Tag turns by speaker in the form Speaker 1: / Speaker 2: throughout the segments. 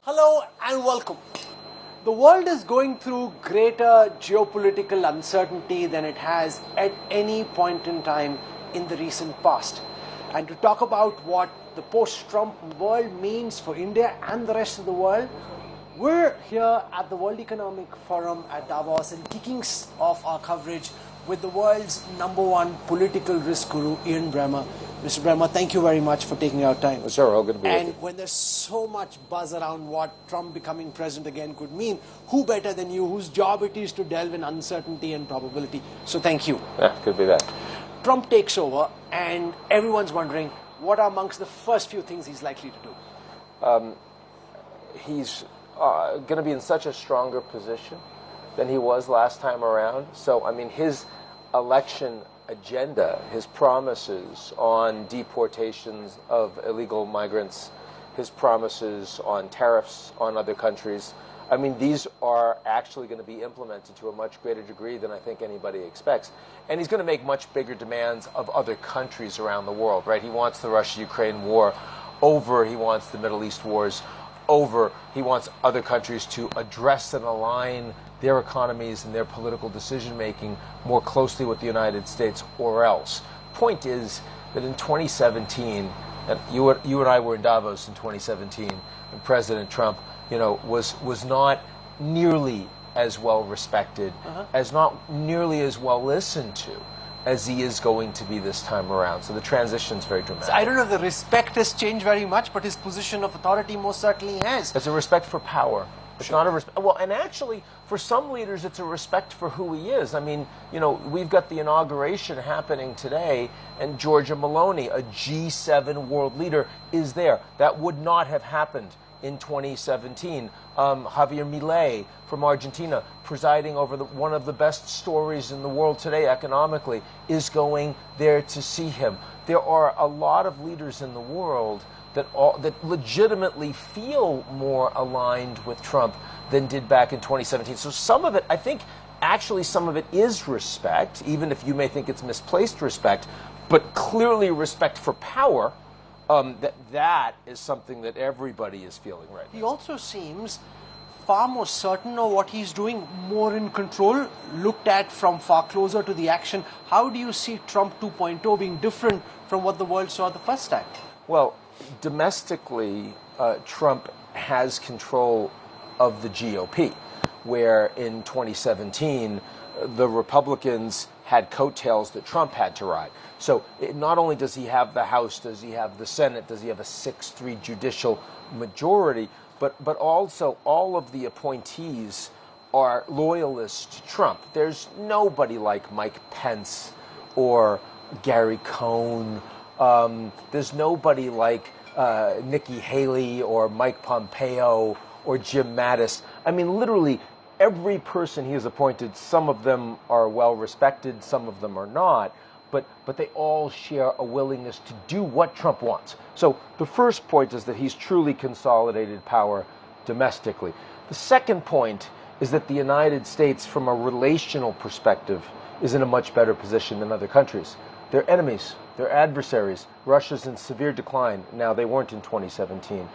Speaker 1: Hello and welcome. The world is going through greater geopolitical uncertainty than it has at any point in time in the recent past. And to talk about what the post-Trump world means for India and the rest of the world, we're here at the World Economic Forum at Davos and kicking off our coverage with the world's #1 political risk guru, Ian Bremmer. Mr. Bremmer, thank you very much for taking our time.
Speaker 2: Sure, all good to be with you.
Speaker 1: And when there's so much buzz around what Trump becoming president again could mean, who better than you, whose job it is to delve in uncertainty and probability? So thank you.
Speaker 2: Yeah, good to be back.
Speaker 1: Trump takes over, and everyone's wondering what are amongst the first few things he's likely to do.
Speaker 2: He's going to be in such a stronger position than he was last time around. So, I mean, his election agenda, his promises on deportations of illegal migrants, his promises on tariffs on other countries, I mean, these are actually going to be implemented to a much greater degree than I think anybody expects. And he's going to make much bigger demands of other countries around the world, right? He wants the Russia-Ukraine war over. He wants the Middle East wars over. He wants other countries to address and align their economies and their political decision-making more closely with the United States or else. Point is that in 2017, and you and I were in Davos in 2017, and President Trump, was not nearly as well respected, as not nearly as well listened to as he is going to be this time around. So the transition's very dramatic.
Speaker 1: So I don't know if the respect has changed very much, but his position of authority most certainly has.
Speaker 2: It's a respect for power. It's not a respect. Well, and actually, for some leaders, it's a respect for who he is. I mean, we've got the inauguration happening today, and Giorgia Meloni, a G7 world leader, is there. That would not have happened in 2017. Javier Milei from Argentina, presiding over one of the best stories in the world today economically, is going there to see him. There are a lot of leaders in the world that legitimately feel more aligned with Trump than did back in 2017. So some of it, I think, actually some of it is respect, even if you may think it's misplaced respect, but clearly respect for power. That is something that everybody is feeling right now.
Speaker 1: He also seems far more certain of what he's doing, more in control, looked at from far closer to the action. How do you see Trump 2.0 being different from what the world saw the first time?
Speaker 2: Well, domestically, Trump has control of the GOP, where in 2017, the Republicans had coattails that Trump had to ride. So not only does he have the House, does he have the Senate, does he have a 6-3 judicial majority, but also all of the appointees are loyalists to Trump. There's nobody like Mike Pence or Gary Cohn. There's nobody like Nikki Haley or Mike Pompeo or Jim Mattis. I mean, literally every person he has appointed, some of them are well respected, some of them are not, but they all share a willingness to do what Trump wants. So the first point is that he's truly consolidated power domestically. The second point is that the United States, from a relational perspective, is in a much better position than other countries. They're enemies. They're adversaries. Russia's in severe decline. Now, they weren't in 2017.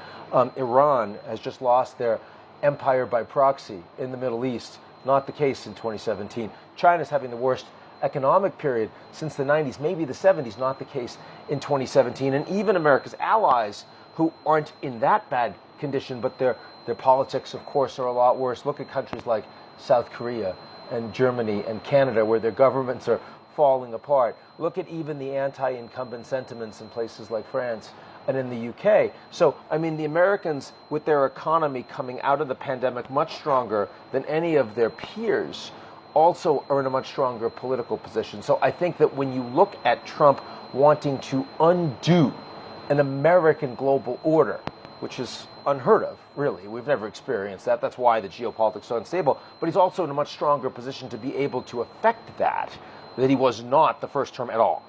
Speaker 2: Iran has just lost their empire by proxy in the Middle East. Not the case in 2017. China's having the worst economic period since the 90s, maybe the 70s, not the case in 2017. And even America's allies, who aren't in that bad condition, but their politics, of course, are a lot worse. Look at countries like South Korea and Germany and Canada, where their governments are falling apart. Look at even the anti-incumbent sentiments in places like France and in the UK. So, I mean, the Americans, with their economy coming out of the pandemic much stronger than any of their peers, also are in a much stronger political position. So I think that when you look at Trump wanting to undo an American global order, which is unheard of, really. We've never experienced that. That's why the geopolitics is so unstable. But he's also in a much stronger position to be able to affect that he was not the first term at all.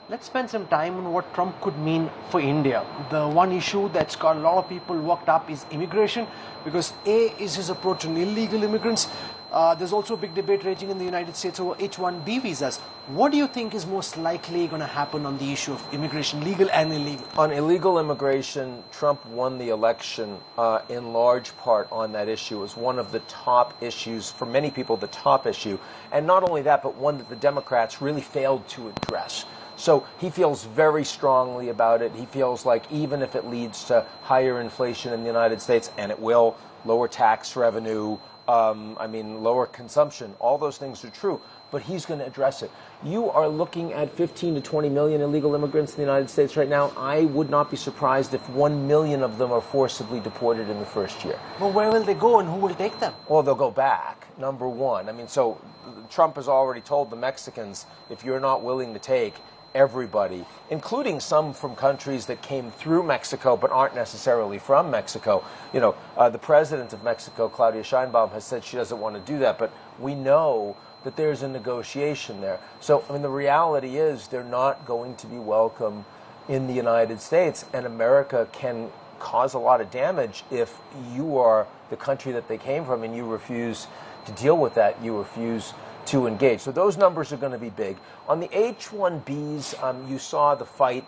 Speaker 1: Let's spend some time on what Trump could mean for India. The one issue that's got a lot of people worked up is immigration, because A is his approach on illegal immigrants. There's also a big debate raging in the United States over H-1B visas. What do you think is most likely going to happen on the issue of immigration, legal and illegal?
Speaker 2: On illegal immigration, Trump won the election in large part on that issue. It was one of the top issues, for many people, the top issue. And not only that, but one that the Democrats really failed to address. So he feels very strongly about it. He feels like even if it leads to higher inflation in the United States, and it will, lower tax revenue, lower consumption, all those things are true, but he's going to address it. You are looking at 15 to 20 million illegal immigrants in the United States right now. I would not be surprised if 1 million of them are forcibly deported in the first year.
Speaker 1: Well, where will they go and who will take them?
Speaker 2: Well, they'll go back, number one. So Trump has already told the Mexicans, if you're not willing to take everybody, including some from countries that came through Mexico but aren't necessarily from Mexico. The president of Mexico, Claudia Sheinbaum, has said she doesn't want to do that, but we know that there's a negotiation there. So, the reality is they're not going to be welcome in the United States, and America can cause a lot of damage if you are the country that they came from and you refuse to deal with that, you refuse to engage. So those numbers are going to be big. On the H-1Bs, you saw the fight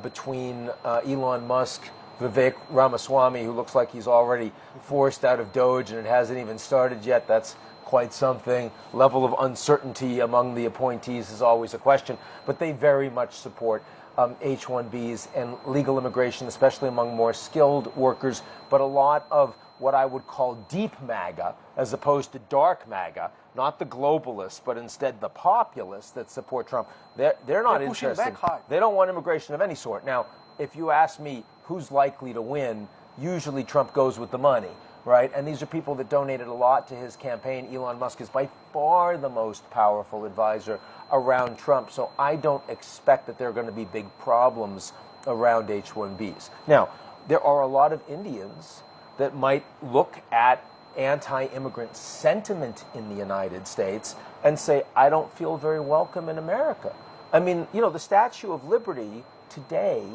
Speaker 2: between Elon Musk, Vivek Ramaswamy, who looks like he's already forced out of Doge and it hasn't even started yet. That's quite something. Level of uncertainty among the appointees is always a question, but they very much support H-1Bs and legal immigration, especially among more skilled workers, but a lot of what I would call deep MAGA, as opposed to dark MAGA, not the globalists, but instead the populists that support Trump. They're not interested.
Speaker 1: Back hard.
Speaker 2: They don't want immigration of any sort. Now, if you ask me who's likely to win, usually Trump goes with the money, right? And these are people that donated a lot to his campaign. Elon Musk is by far the most powerful advisor around Trump, so I don't expect that there are going to be big problems around H-1Bs. Now, there are a lot of Indians that might look at anti-immigrant sentiment in the United States and say, I don't feel very welcome in America. The Statue of Liberty today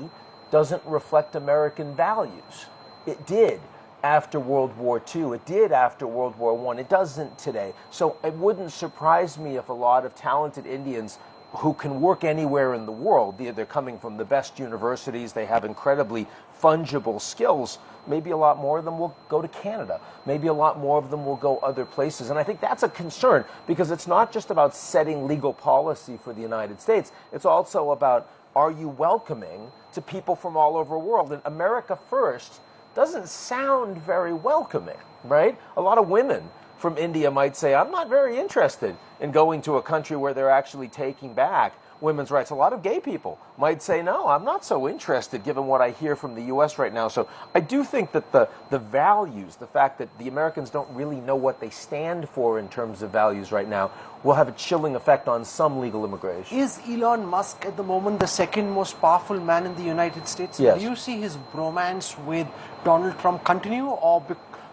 Speaker 2: doesn't reflect American values. It did after World War II. It did after World War I. It doesn't today. So it wouldn't surprise me if a lot of talented Indians who can work anywhere in the world, they're coming from the best universities, they have incredibly fungible skills, maybe a lot more of them will go to Canada. Maybe a lot more of them will go other places. And I think that's a concern, because it's not just about setting legal policy for the United States. It's also about, are you welcoming to people from all over the world? And America First doesn't sound very welcoming, right? A lot of women from India might say, I'm not very interested in going to a country where they're actually taking back women's rights. A lot of gay people might say, no, I'm not so interested given what I hear from the U.S. right now. So I do think that the values, the fact that the Americans don't really know what they stand for in terms of values right now, will have a chilling effect on some legal immigration.
Speaker 1: Is Elon Musk at the moment the second most powerful man in the United States?
Speaker 2: Yes.
Speaker 1: Do you see his bromance with Donald Trump continue, or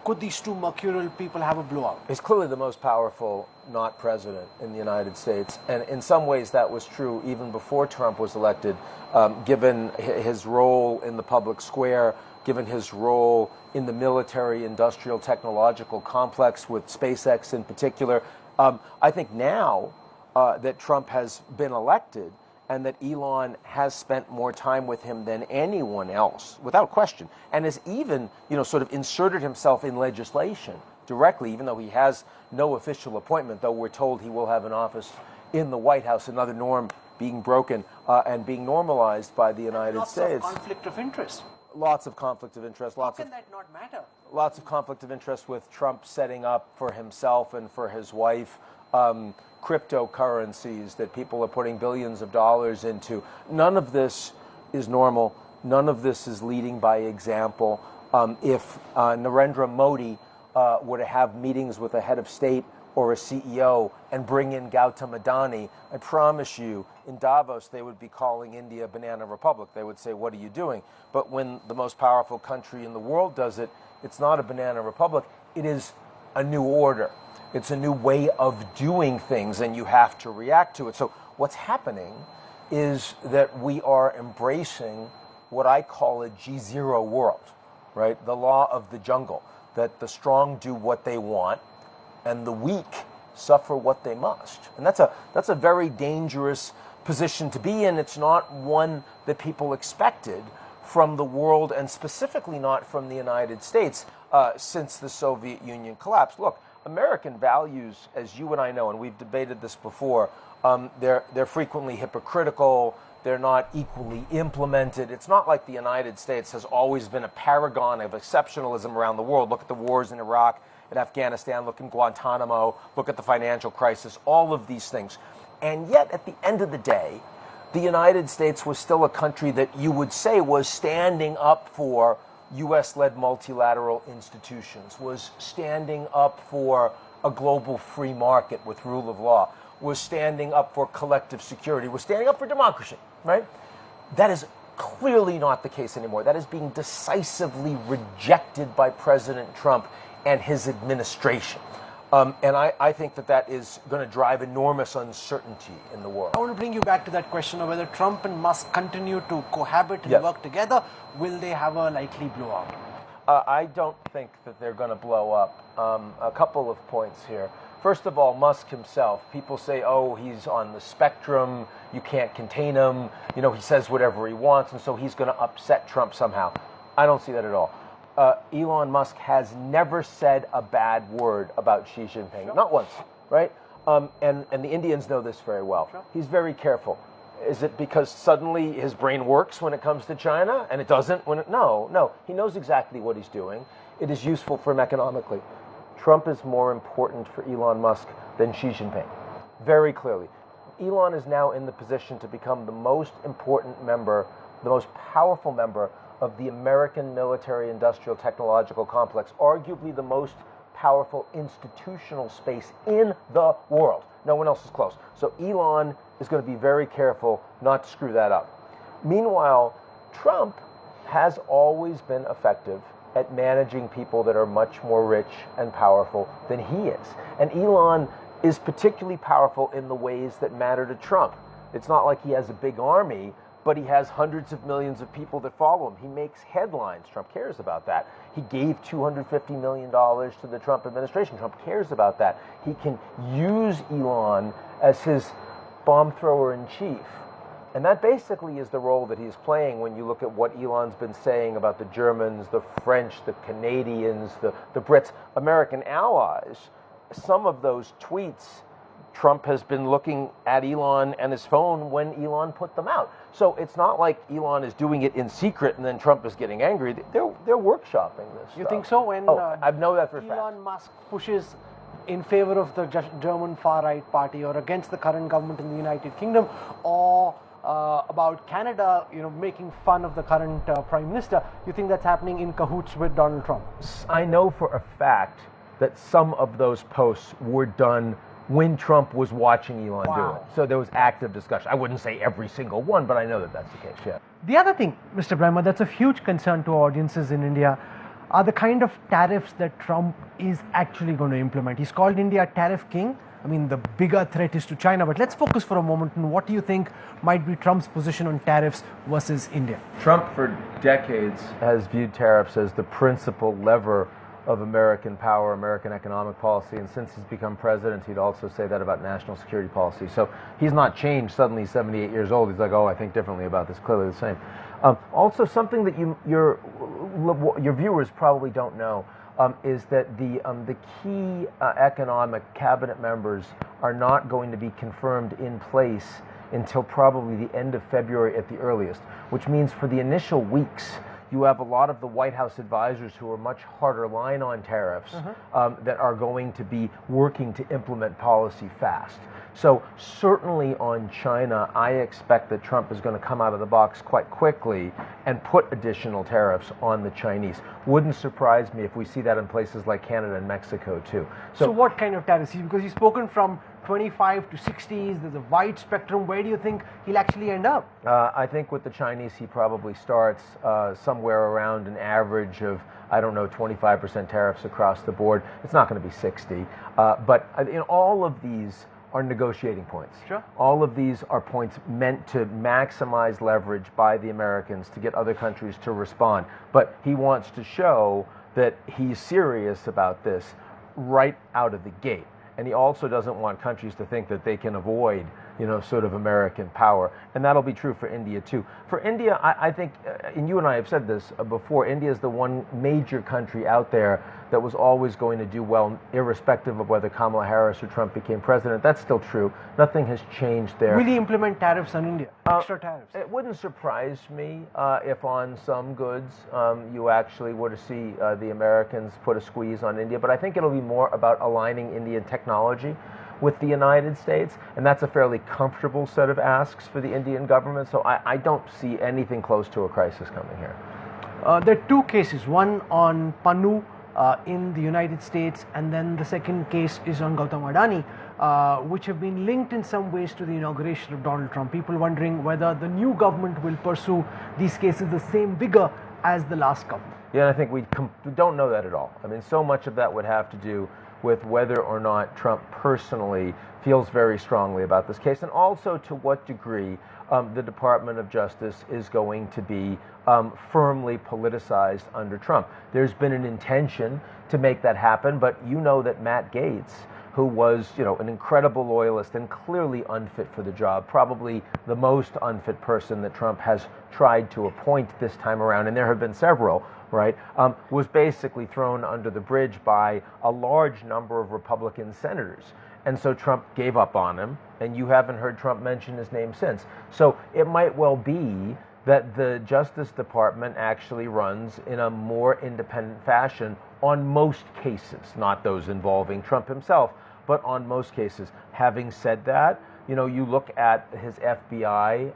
Speaker 1: could these two mercurial people have a blowout?
Speaker 2: He's clearly the most powerful not president in the United States. And in some ways that was true even before Trump was elected, given his role in the public square, given his role in the military, industrial, technological complex with SpaceX in particular. I think now that Trump has been elected, and that Elon has spent more time with him than anyone else, without question, and has even, sort of inserted himself in legislation directly, even though he has no official appointment, though we're told he will have an office in the White House, another norm being broken and being normalized by the United States.
Speaker 1: Lots of conflict of interest.
Speaker 2: Lots of conflict of interest.
Speaker 1: How can that not matter?
Speaker 2: Lots of conflict of interest with Trump setting up for himself and for his wife cryptocurrencies that people are putting billions of dollars into. None of this is normal. None of this is leading by example. If Narendra Modi were to have meetings with a head of state or a CEO and bring in Gautam Adani, I promise you, in Davos, they would be calling India a banana republic. They would say, what are you doing? But when the most powerful country in the world does it, it's not a banana republic. It is a new order. It's a new way of doing things, and you have to react to it. So what's happening is that we are embracing what I call a G0 world, right? The law of the jungle, that the strong do what they want and the weak suffer what they must. And that's a very dangerous position to be in. It's not one that people expected from the world, and specifically not from the United States since the Soviet Union collapsed. Look, American values, as you and I know, and we've debated this before, they're frequently hypocritical. They're not equally implemented. It's not like the United States has always been a paragon of exceptionalism around the world. Look at the wars in Iraq and Afghanistan. Look in Guantanamo. Look at the financial crisis. All of these things. And yet, at the end of the day, the United States was still a country that you would say was standing up for U.S.-led multilateral institutions, was standing up for a global free market with rule of law, was standing up for collective security, was standing up for democracy, right? That is clearly not the case anymore. That is being decisively rejected by President Trump and his administration. And I think that is going to drive enormous uncertainty in the world.
Speaker 1: I want to bring you back to that question of whether Trump and Musk continue to cohabit and work together. Will they have a likely blowout?
Speaker 2: I don't think that they're going to blow up. A couple of points here. First of all, Musk himself, people say, oh, he's on the spectrum, you can't contain him, you know, he says whatever he wants, and so he's going to upset Trump somehow. I don't see that at all. Elon Musk has never said a bad word about Xi Jinping, sure. Not once, right? And the Indians know this very well. Sure. He's very careful. Is it because suddenly his brain works when it comes to China and it doesn't when it... No. He knows exactly what he's doing. It is useful for him economically. Trump is more important for Elon Musk than Xi Jinping, very clearly. Elon is now in the position to become the most important member, the most powerful member of the American military-industrial technological complex, arguably the most powerful institutional space in the world. No one else is close. So Elon is going to be very careful not to screw that up. Meanwhile, Trump has always been effective at managing people that are much more rich and powerful than he is. And Elon is particularly powerful in the ways that matter to Trump. It's not like he has a big army, but he has hundreds of millions of people that follow him. He makes headlines. Trump cares about that. He gave $250 million to the Trump administration. Trump cares about that. He can use Elon as his bomb thrower in chief. And that basically is the role that he's playing when you look at what Elon's been saying about the Germans, the French, the Canadians, the Brits, American allies. Some of those tweets, Trump has been looking at Elon and his phone when Elon put them out. So it's not like Elon is doing it in secret and then Trump is getting angry. They're workshopping this
Speaker 1: You
Speaker 2: stuff.
Speaker 1: think so? When
Speaker 2: I know that for a fact.
Speaker 1: Elon Musk pushes in favor of the German far-right party or against the current government in the United Kingdom, or about Canada, making fun of the current Prime Minister, you think that's happening in cahoots with Donald Trump?
Speaker 2: I know for a fact that some of those posts were done when Trump was watching Elon do it. So there was active discussion. I wouldn't say every single one, but I know that that's the case, yeah.
Speaker 1: The other thing, Mr. Bremmer, that's a huge concern to audiences in India are the kind of tariffs that Trump is actually going to implement. He's called India tariff king. I mean, the bigger threat is to China, but let's focus for a moment on what do you think might be Trump's position on tariffs versus India?
Speaker 2: Trump, for decades, has viewed tariffs as the principal lever of American power, American economic policy, and since he's become president, he'd also say that about national security policy. So he's not changed. Suddenly, he's 78 years old. He's like, oh, I think differently about this. Clearly the same. Also, something that your viewers probably don't know is that the key economic cabinet members are not going to be confirmed in place until probably the end of February at the earliest, which means for the initial weeks, you have a lot of the White House advisors who are much harder line on tariffs that are going to be working to implement policy fast. So certainly on China, I expect that Trump is going to come out of the box quite quickly and put additional tariffs on the Chinese. Wouldn't surprise me if we see that in places like Canada and Mexico too.
Speaker 1: So what kind of tariffs? Because he's spoken from 25 to 60s, there's a wide spectrum. Where do you think he'll actually end up?
Speaker 2: I think with the Chinese, he probably starts somewhere around an average of, 25% tariffs across the board. It's not going to be 60. But in all of these are negotiating points.
Speaker 1: Sure.
Speaker 2: All of these are points meant to maximize leverage by the Americans to get other countries to respond. But he wants to show that he's serious about this right out of the gate. And he also doesn't want countries to think that they can avoid, sort of American power. And that'll be true for India, too. For India, I think, and you and I have said this before, India is the one major country out there that was always going to do well, irrespective of whether Kamala Harris or Trump became president. That's still true. Nothing has changed there.
Speaker 1: Will he implement tariffs on India? Extra tariffs?
Speaker 2: It wouldn't surprise me if on some goods you actually were to see the Americans put a squeeze on India. But I think it'll be more about aligning Indian technology with the United States, and that's a fairly comfortable set of asks for the Indian government. So I don't see anything close to a crisis coming here.
Speaker 1: There are two cases, one on Panu in the United States, and then the second case is on Gautam Adani, which have been linked in some ways to the inauguration of Donald Trump. People wondering whether the new government will pursue these cases the same vigor as the last government.
Speaker 2: Yeah, and I think we don't know that at all. I mean, so much of that would have to do with whether or not Trump personally feels very strongly about this case, and also to what degree the Department of Justice is going to be firmly politicized under Trump. There's been an intention to make that happen, but you know that Matt Gaetz, who was, an incredible loyalist and clearly unfit for the job, probably the most unfit person that Trump has tried to appoint this time around, and there have been several, right, was basically thrown under the bridge by a large number of Republican senators. And so Trump gave up on him, and you haven't heard Trump mention his name since. So it might well be that the Justice Department actually runs in a more independent fashion on most cases, not those involving Trump himself, but on most cases. Having said that, you look at his FBI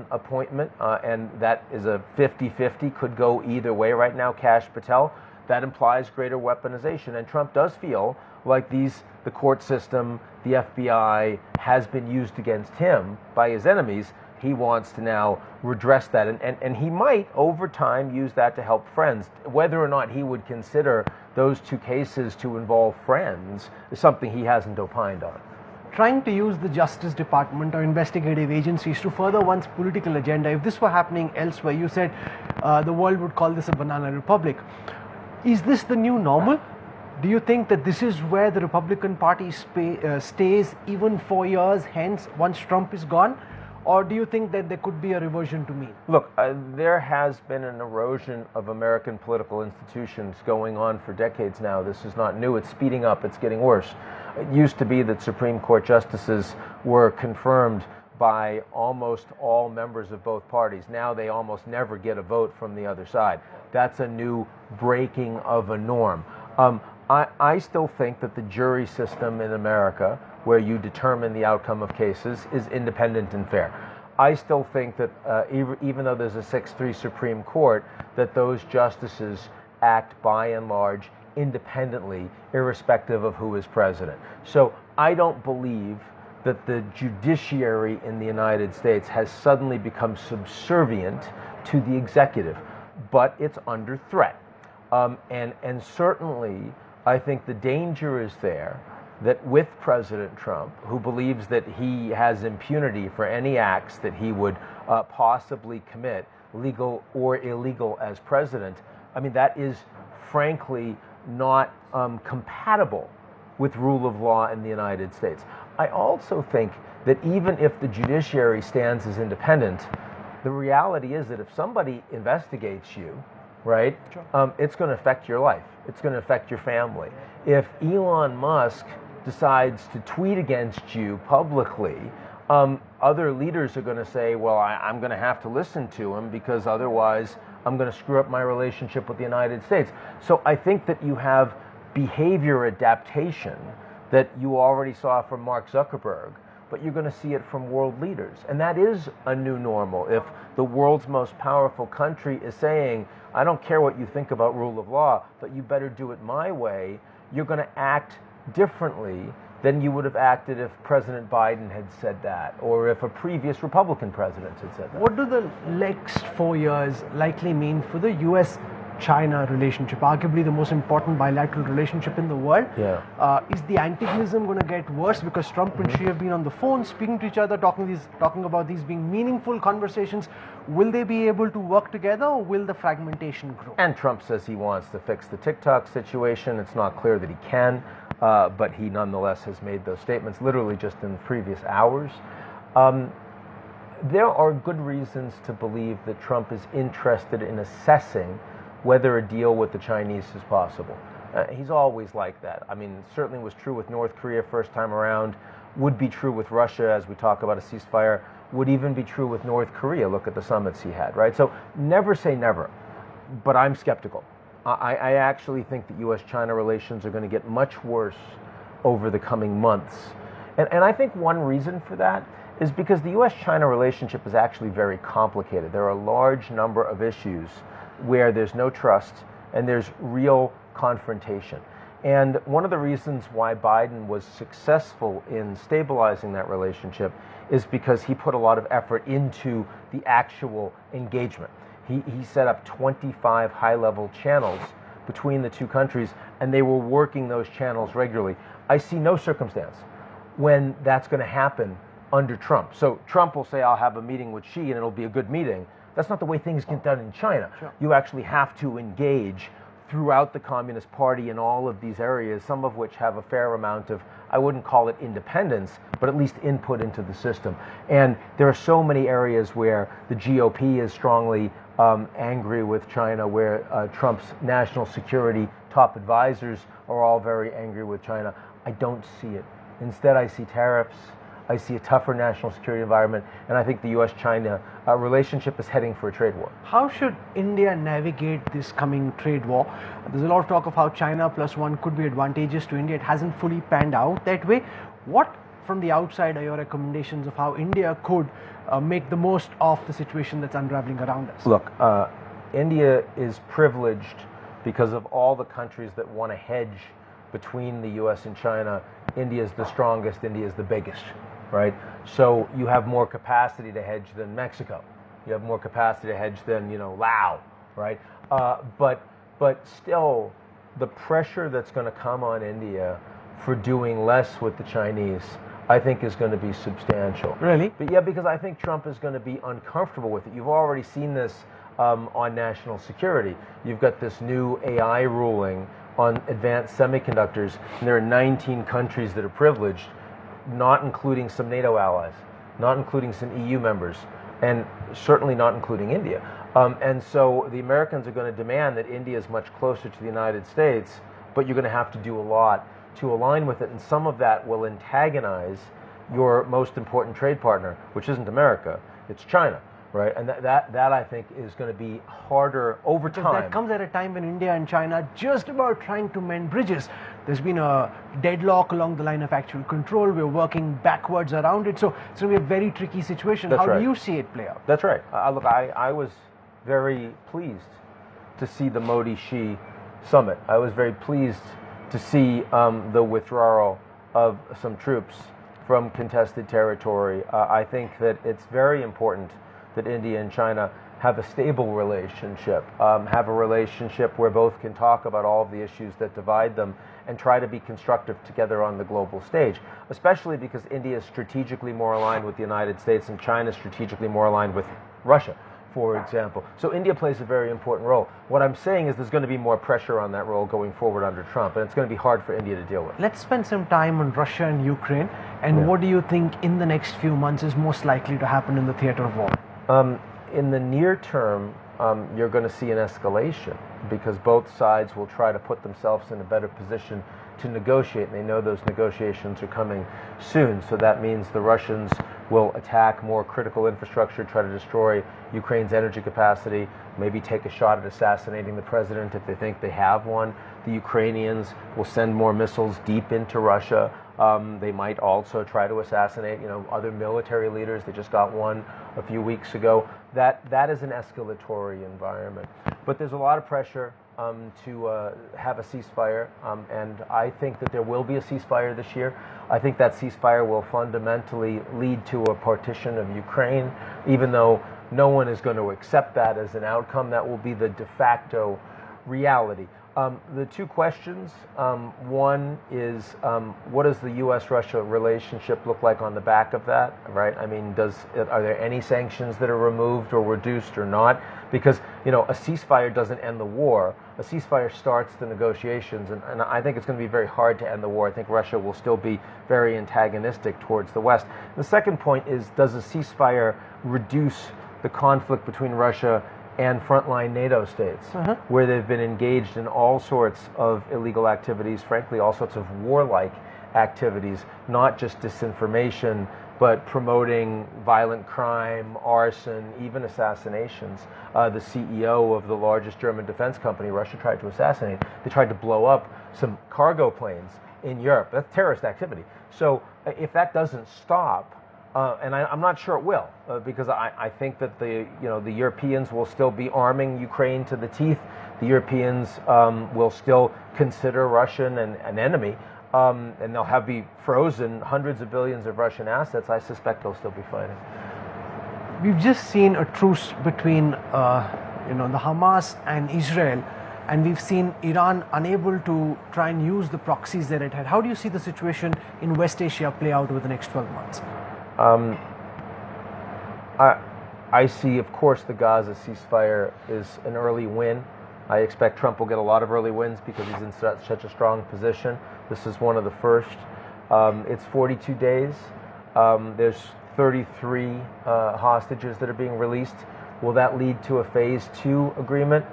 Speaker 2: appointment, and that is a 50-50, could go either way right now, Kash Patel. That implies greater weaponization, and Trump does feel like the court system, the FBI, has been used against him by his enemies. He wants to now redress that, and he might, over time, use that to help friends. Whether or not he would consider those two cases to involve friends is something he hasn't opined on.
Speaker 1: Trying to use the Justice Department or investigative agencies to further one's political agenda, if this were happening elsewhere, you said the world would call this a banana republic. Is this the new normal? Do you think that this is where the Republican Party stays even 4 years hence once Trump is gone? Or do you think that there could be a reversion to mean?
Speaker 2: Look, there has been an erosion of American political institutions going on for decades now. This is not new. It's speeding up. It's getting worse. It used to be that Supreme Court justices were confirmed by almost all members of both parties. Now they almost never get a vote from the other side. That's a new breaking of a norm. I still think that the jury system in America, where you determine the outcome of cases, is independent and fair. I still think that even though there's a 6-3 Supreme Court, that those justices act by and large independently, irrespective of who is president. So I don't believe that the judiciary in the United States has suddenly become subservient to the executive, but it's under threat. And certainly, I think the danger is there that with President Trump, who believes that he has impunity for any acts that he would possibly commit, legal or illegal as president, I mean, that is frankly not compatible with rule of law in the United States. I also think that even if the judiciary stands as independent, the reality is that if somebody investigates you, right, it's going to affect your life. It's going to affect your family. If Elon Musk decides to tweet against you publicly, other leaders are going to say, well, I'm going to have to listen to him because otherwise I'm going to screw up my relationship with the United States. So I think that you have behavior adaptation that you already saw from Mark Zuckerberg, but you're going to see it from world leaders. And that is a new normal. If the world's most powerful country is saying, I don't care what you think about rule of law, but you better do it my way, you're going to act differently than you would have acted if President Biden had said that, or if a previous Republican president had said that.
Speaker 1: What do the next 4 years likely mean for the U.S. China relationship, arguably the most important bilateral relationship in the world.
Speaker 2: Yeah.
Speaker 1: Is the antagonism going to get worse because Trump and Xi have been on the phone speaking to each other, talking about these being meaningful conversations? Will they be able to work together, or will the fragmentation grow?
Speaker 2: And Trump says he wants to fix the TikTok situation. It's not clear that he can, but he nonetheless has made those statements literally just in the previous hours. There are good reasons to believe that Trump is interested in assessing whether a deal with the Chinese is possible. He's always like that. I mean, it certainly was true with North Korea first time around, would be true with Russia as we talk about a ceasefire, would even be true with North Korea. Look at the summits he had, right? So never say never, but I'm skeptical. I actually think that U.S.-China relations are going to get much worse over the coming months. And I think one reason for that is because the U.S.-China relationship is actually very complicated. There are a large number of issues where there's no trust and there's real confrontation. And one of the reasons why Biden was successful in stabilizing that relationship is because he put a lot of effort into the actual engagement. He set up 25 high-level channels between the two countries, and they were working those channels regularly. I see no circumstance when that's going to happen under Trump. So Trump will say, I'll have a meeting with Xi and it'll be a good meeting. That's not the way things get done in China.
Speaker 1: Sure.
Speaker 2: You actually have to engage throughout the Communist Party in all of these areas, some of which have a fair amount of, I wouldn't call it independence, but at least input into the system. And there are so many areas where the GOP is strongly angry with China, where Trump's national security top advisors are all very angry with China. I don't see it. Instead, I see tariffs. I see a tougher national security environment, and I think the U.S.-China relationship is heading for a trade war.
Speaker 1: How should India navigate this coming trade war? There's a lot of talk of how China plus one could be advantageous to India. It hasn't fully panned out that way. What, from the outside, are your recommendations of how India could make the most of the situation that's unraveling around us?
Speaker 2: Look, India is privileged because of all the countries that want to hedge between the U.S. and China. India is the strongest, India is the biggest, right? So you have more capacity to hedge than Mexico. You have more capacity to hedge than, Laos, right? But still, the pressure that's going to come on India for doing less with the Chinese, I think, is going to be substantial.
Speaker 1: Really?
Speaker 2: But yeah, because I think Trump is going to be uncomfortable with it. You've already seen this on national security. You've got this new AI ruling on advanced semiconductors, and there are 19 countries that are privileged, not including some NATO allies, not including some EU members, and certainly not including India. And so the Americans are going to demand that India is much closer to the United States, but you're going to have to do a lot to align with it, and some of that will antagonize your most important trade partner, which isn't America, it's China. Right, and that I think is going to be harder over time.
Speaker 1: Because that comes at a time when India and China are just about trying to mend bridges. There's been a deadlock along the line of actual control. We're working backwards around it. So it's going to be a very tricky situation.
Speaker 2: That's
Speaker 1: How
Speaker 2: right.
Speaker 1: do you see it play out?
Speaker 2: That's right. Look, I was very pleased to see the Modi-Xi summit. I was very pleased to see the withdrawal of some troops from contested territory. I think that it's very important that India and China have a stable relationship, have a relationship where both can talk about all of the issues that divide them and try to be constructive together on the global stage, especially because India is strategically more aligned with the United States and China is strategically more aligned with Russia, for example. So India plays a very important role. What I'm saying is there's going to be more pressure on that role going forward under Trump, and it's going to be hard for India to deal with.
Speaker 1: Let's spend some time on Russia and Ukraine, and what do you think in the next few months is most likely to happen in the theater of war?
Speaker 2: In the near term, you're going to see an escalation because both sides will try to put themselves in a better position to negotiate. And they know those negotiations are coming soon. So that means the Russians will attack more critical infrastructure, try to destroy Ukraine's energy capacity, maybe take a shot at assassinating the president if they think they have one. The Ukrainians will send more missiles deep into Russia. They might also try to assassinate, other military leaders. They just got one a few weeks ago. That is an escalatory environment. But there's a lot of pressure to have a ceasefire, and I think that there will be a ceasefire this year. I think that ceasefire will fundamentally lead to a partition of Ukraine, even though no one is going to accept that as an outcome. That will be the de facto reality. The two questions, one is what does the U.S.-Russia relationship look like on the back of that, right? I mean, are there any sanctions that are removed or reduced or not? Because, a ceasefire doesn't end the war. A ceasefire starts the negotiations, and I think it's going to be very hard to end the war. I think Russia will still be very antagonistic towards the West. The second point is, does a ceasefire reduce the conflict between Russia and frontline NATO states, where they've been engaged in all sorts of illegal activities, frankly, all sorts of warlike activities, not just disinformation, but promoting violent crime, arson, even assassinations. The CEO of the largest German defense company, Russia tried to assassinate. They tried to blow up some cargo planes in Europe. That's terrorist activity. So if that doesn't stop, and I'm not sure it will, because I think that the Europeans will still be arming Ukraine to the teeth. The Europeans will still consider Russia an enemy, and they'll be frozen hundreds of billions of Russian assets. I suspect they'll still be fighting.
Speaker 1: We've just seen a truce between the Hamas and Israel, and we've seen Iran unable to try and use the proxies that it had. How do you see the situation in West Asia play out over the next 12 months?
Speaker 2: I see, of course, the Gaza ceasefire is an early win. I expect Trump will get a lot of early wins because he's in such a strong position. This is one of the first. It's 42 days. There's 33 hostages that are being released. Will that lead to a phase 2 agreement?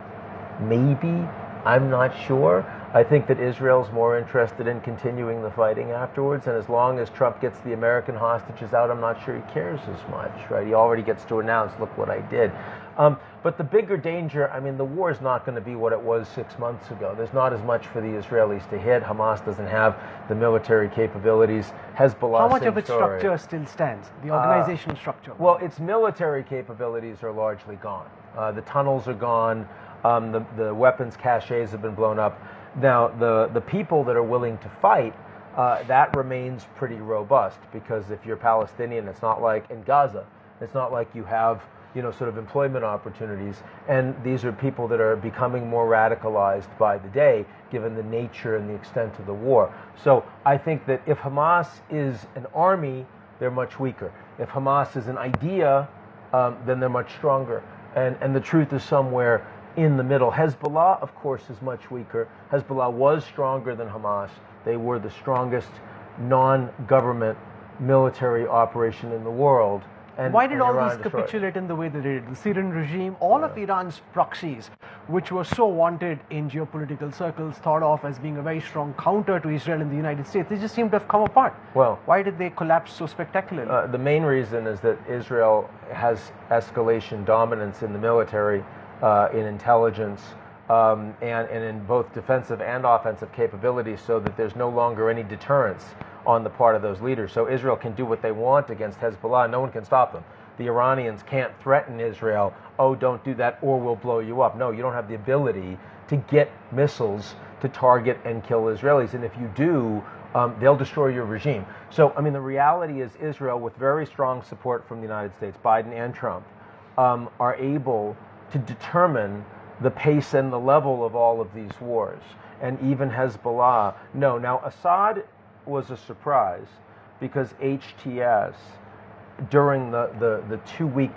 Speaker 2: Maybe. I'm not sure. I think that Israel's more interested in continuing the fighting afterwards, and as long as Trump gets the American hostages out, I'm not sure he cares as much, right? He already gets to announce, look what I did. But the bigger danger, the war is not going to be what it was 6 months ago. There's not as much for the Israelis to hit. Hamas doesn't have the military capabilities. Hezbollah,
Speaker 1: how much of its structure still stands, the organizational structure?
Speaker 2: Well, its military capabilities are largely gone. The tunnels are gone. The weapons caches have been blown up. Now, the people that are willing to fight, that remains pretty robust, because if you're Palestinian, it's not like in Gaza, it's not like you have, sort of employment opportunities. And these are people that are becoming more radicalized by the day, given the nature and the extent of the war. So I think that if Hamas is an army, they're much weaker. If Hamas is an idea, then they're much stronger. And the truth is somewhere in the middle. Hezbollah, of course, is much weaker. Hezbollah was stronger than Hamas. They were the strongest non-government military operation in the world. And
Speaker 1: why did all
Speaker 2: Iran
Speaker 1: these capitulate in the way they did? The Syrian regime, all of Iran's proxies, which were so wanted in geopolitical circles, thought of as being a very strong counter to Israel and the United States, they just seem to have come apart.
Speaker 2: Well,
Speaker 1: why did they collapse so spectacularly?
Speaker 2: The main reason is that Israel has escalation dominance in the military, in intelligence, and in both defensive and offensive capabilities, so that there's no longer any deterrence on the part of those leaders. So Israel can do what they want against Hezbollah. No one can stop them. The Iranians can't threaten Israel, oh, don't do that or we'll blow you up. No, you don't have the ability to get missiles to target and kill Israelis. And if you do, they'll destroy your regime. So, the reality is Israel, with very strong support from the United States, Biden and Trump, are able to determine the pace and the level of all of these wars. And even Hezbollah. No, now Assad was a surprise, because HTS, during the 2-week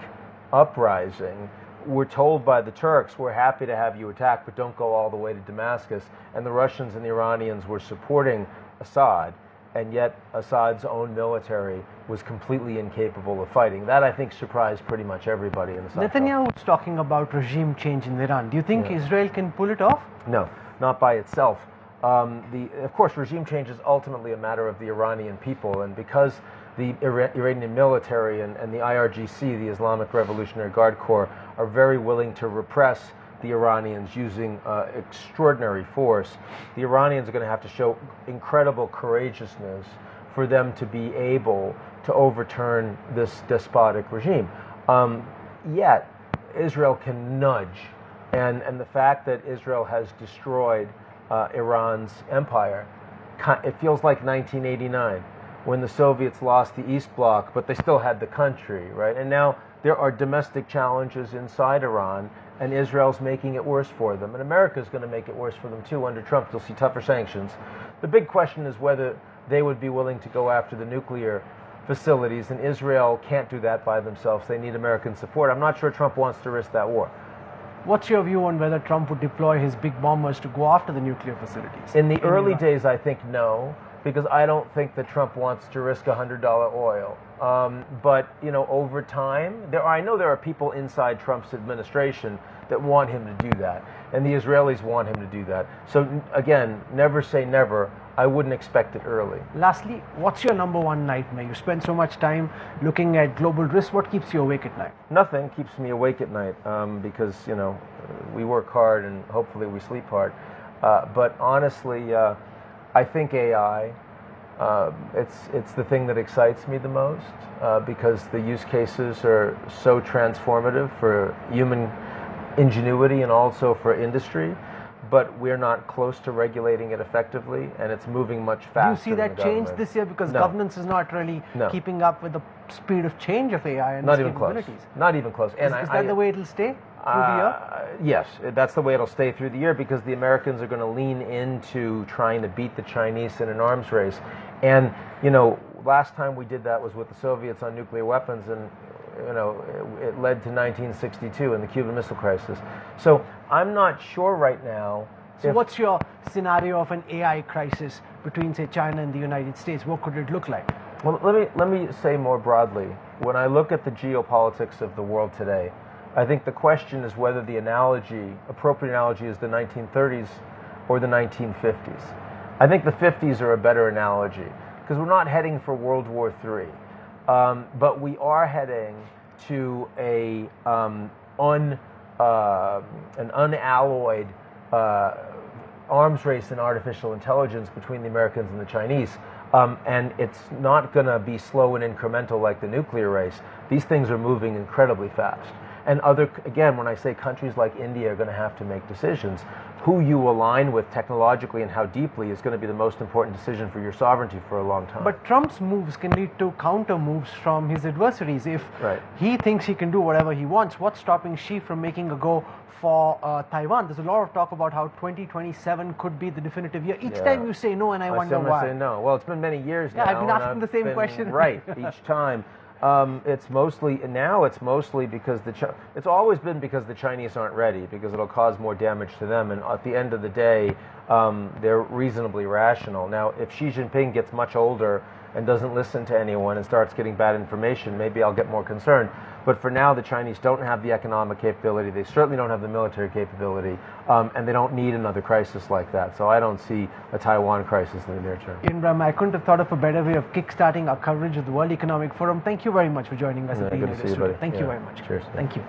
Speaker 2: uprising, were told by the Turks, we're happy to have you attack, but don't go all the way to Damascus. And the Russians and the Iranians were supporting Assad, and yet Assad's own military was completely incapable of fighting. That, I think, surprised pretty much everybody in the South.
Speaker 1: Netanyahu was talking about regime change in Iran. Do you think Israel can pull it off?
Speaker 2: No, not by itself. Of course, regime change is ultimately a matter of the Iranian people, and because the Iranian military and the IRGC, the Islamic Revolutionary Guard Corps, are very willing to repress the Iranians using extraordinary force, the Iranians are going to have to show incredible courageousness for them to be able to overturn this despotic regime. Yet, Israel can nudge, and the fact that Israel has destroyed Iran's empire, it feels like 1989, when the Soviets lost the East Bloc, but they still had the country, right? And now there are domestic challenges inside Iran, and Israel's making it worse for them. And America's going to make it worse for them too under Trump. You'll see tougher sanctions. The big question is whether they would be willing to go after the nuclear facilities, and Israel can't do that by themselves. They need American support. I'm not sure Trump wants to risk that war.
Speaker 1: What's your view on whether Trump would deploy his big bombers to go after the nuclear facilities?
Speaker 2: In the early days, I think no, because I don't think that Trump wants to risk $100 oil. But over time, I know there are people inside Trump's administration that want him to do that, and the Israelis want him to do that. So again, never say never. I wouldn't expect it early.
Speaker 1: Lastly, what's your number one nightmare? You spend so much time looking at global risks. What keeps you awake at night?
Speaker 2: Nothing keeps me awake at night because we work hard and hopefully we sleep hard. But honestly, I think AI. It's the thing that excites me the most because the use cases are so transformative for human ingenuity and also for industry. But we're not close to regulating it effectively, and it's moving much faster.
Speaker 1: Do you see that change this year because governance is not really keeping up with the speed of change of AI and its capabilities?
Speaker 2: Not even close.
Speaker 1: And is that the way it'll stay through the year?
Speaker 2: Yes, that's the way it'll stay through the year because the Americans are going to lean into trying to beat the Chinese in an arms race. And last time we did that was with the Soviets on nuclear weapons, and it led to 1962 and the Cuban Missile Crisis. So I'm not sure right now.
Speaker 1: So what's your scenario of an AI crisis between, say, China and the United States? What could it look like?
Speaker 2: Well, let me say more broadly. When I look at the geopolitics of the world today, I think the question is whether the appropriate analogy is the 1930s or the 1950s. I think the 50s are a better analogy because we're not heading for World War III. But we are heading to an unalloyed arms race in artificial intelligence between the Americans and the Chinese. And it's not going to be slow and incremental like the nuclear race. These things are moving incredibly fast. And again, when I say countries like India are going to have to make decisions, who you align with technologically and how deeply is going to be the most important decision for your sovereignty for a long time.
Speaker 1: But Trump's moves can lead to counter moves from his adversaries. If he thinks he can do whatever he wants, what's stopping Xi from making a go for Taiwan? There's a lot of talk about how 2027 could be the definitive year. Each time you say no, and I wonder why.
Speaker 2: I say no. Well, it's been many years now.
Speaker 1: Yeah, I've been asking the same question.
Speaker 2: Right, each time. It's mostly because it's always been because the Chinese aren't ready, because it'll cause more damage to them, and at the end of the day they're reasonably rational. Now if Xi Jinping gets much older and doesn't listen to anyone and starts getting bad information, maybe I'll get more concerned. But for now, the Chinese don't have the economic capability, they certainly don't have the military capability, and they don't need another crisis like that. So I don't see a Taiwan crisis in the near term.
Speaker 1: Ian Bremmer, I couldn't have thought of a better way of kickstarting our coverage of the World Economic Forum. Thank you very much for joining us at the
Speaker 2: Good to see you, buddy.
Speaker 1: Thank you very much.
Speaker 2: Cheers.
Speaker 1: Thank you.